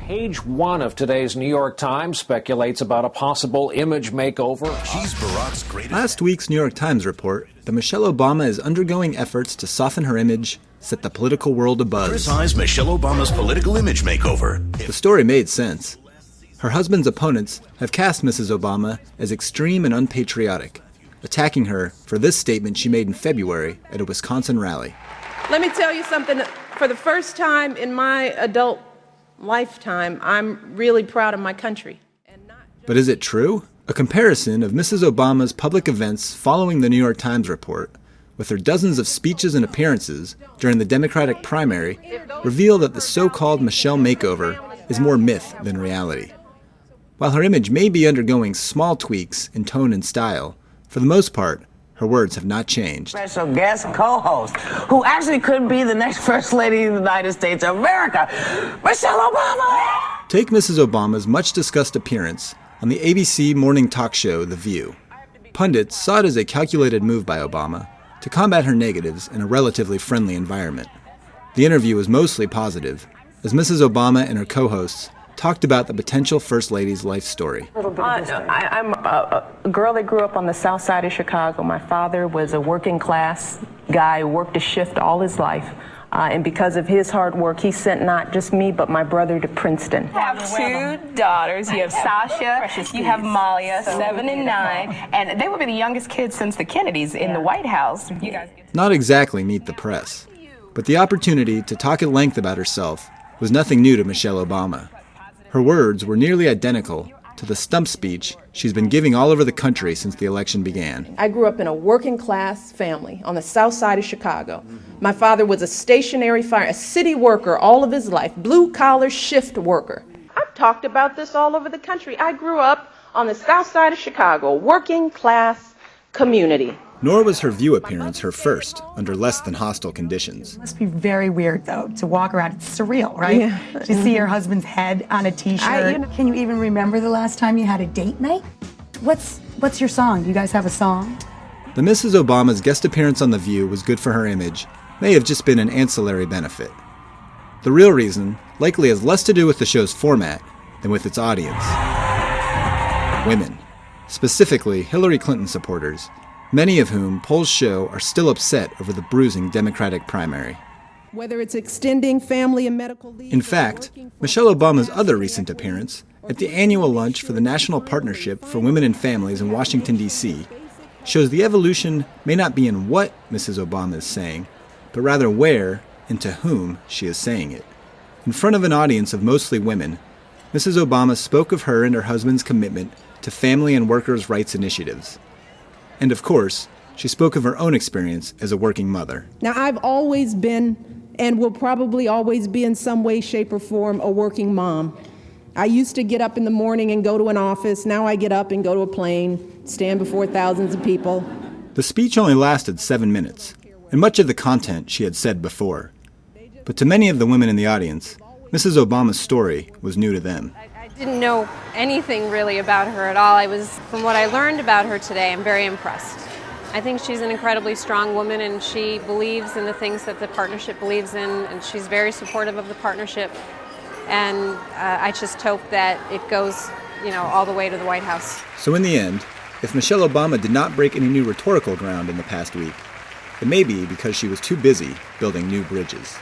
Page one of today's New York Times speculates about a possible image makeover. She's Barack's greatest. Last week's New York Times report that Michelle Obama is undergoing efforts to soften her image set the political world abuzz. Criticized Michelle Obama's political image makeover. The story made sense. Her husband's opponents have cast Mrs. Obama as extreme and unpatriotic, attacking her for this statement she made in February at a Wisconsin rally. Let me tell you something. For the first time in my adult lifetime, I'm really proud of my country. But is it true? A comparison of Mrs. Obama's public events following the New York Times report with her dozens of speeches and appearances during the Democratic primary reveal that the so-called Michelle makeover is more myth than reality. While her image may be undergoing small tweaks in tone and style, for the most part, her words have not changed. Special guest co-host, who actually could be the next First Lady of the United States of America, Michelle Obama! Take Mrs. Obama's much-discussed appearance on the ABC morning talk show The View. Pundits saw it as a calculated move by Obama to combat her negatives in a relatively friendly environment. The interview was mostly positive, as Mrs. Obama and her co-hosts talked about the potential First Lady's life story. I'm a girl that grew up on the south side of Chicago. My father was a working class guy who worked a shift all his life. And because of his hard work, he sent not just me, but my brother to Princeton. You have two daughters. You have Sasha, you have Malia, 7 and 9, and they will be the youngest kids since the Kennedys in the White House. You guys Not exactly meet the press, but the opportunity to talk at length about herself was nothing new to Michelle Obama. Her words were nearly identical to the stump speech she's been giving all over the country since the election began. I grew up in a working class family on the south side of Chicago. My father was a stationary fire, a city worker all of his life, blue collar shift worker. I've talked about this all over the country. I grew up on the south side of Chicago, working class community. Nor was her View appearance her first under less than hostile conditions. It must be very weird, though, to walk around. It's surreal, right? Yeah. To see your husband's head on a T-shirt. Can you even remember the last time you had a date night? What's your song? Do you guys have a song? The Mrs. Obama's guest appearance on The View was good for her image, may have just been an ancillary benefit. The real reason likely has less to do with the show's format than with its audience. Women, specifically Hillary Clinton supporters, many of whom polls show are still upset over the bruising Democratic primary. Whether it's extending family and medical leave. In fact, Michelle Obama's other recent appearance at the annual lunch for the National Partnership for Women and Families in Washington, D.C., shows the evolution may not be in what Mrs. Obama is saying, but rather where and to whom she is saying it. In front of an audience of mostly women, Mrs. Obama spoke of her and her husband's commitment to family and workers' rights initiatives. And of course, she spoke of her own experience as a working mother. Now, I've always been, and will probably always be in some way, shape, or form, a working mom. I used to get up in the morning and go to an office. Now I get up and go to a plane, stand before thousands of people. The speech only lasted 7 minutes, and much of the content she had said before. But to many of the women in the audience, Mrs. Obama's story was new to them. I didn't know anything really about her at all. From what I learned about her today, I'm very impressed. I think she's an incredibly strong woman, and she believes in the things that the partnership believes in, and she's very supportive of the partnership. And I just hope that it goes, all the way to the White House. So in the end, if Michelle Obama did not break any new rhetorical ground in the past week, it may be because she was too busy building new bridges.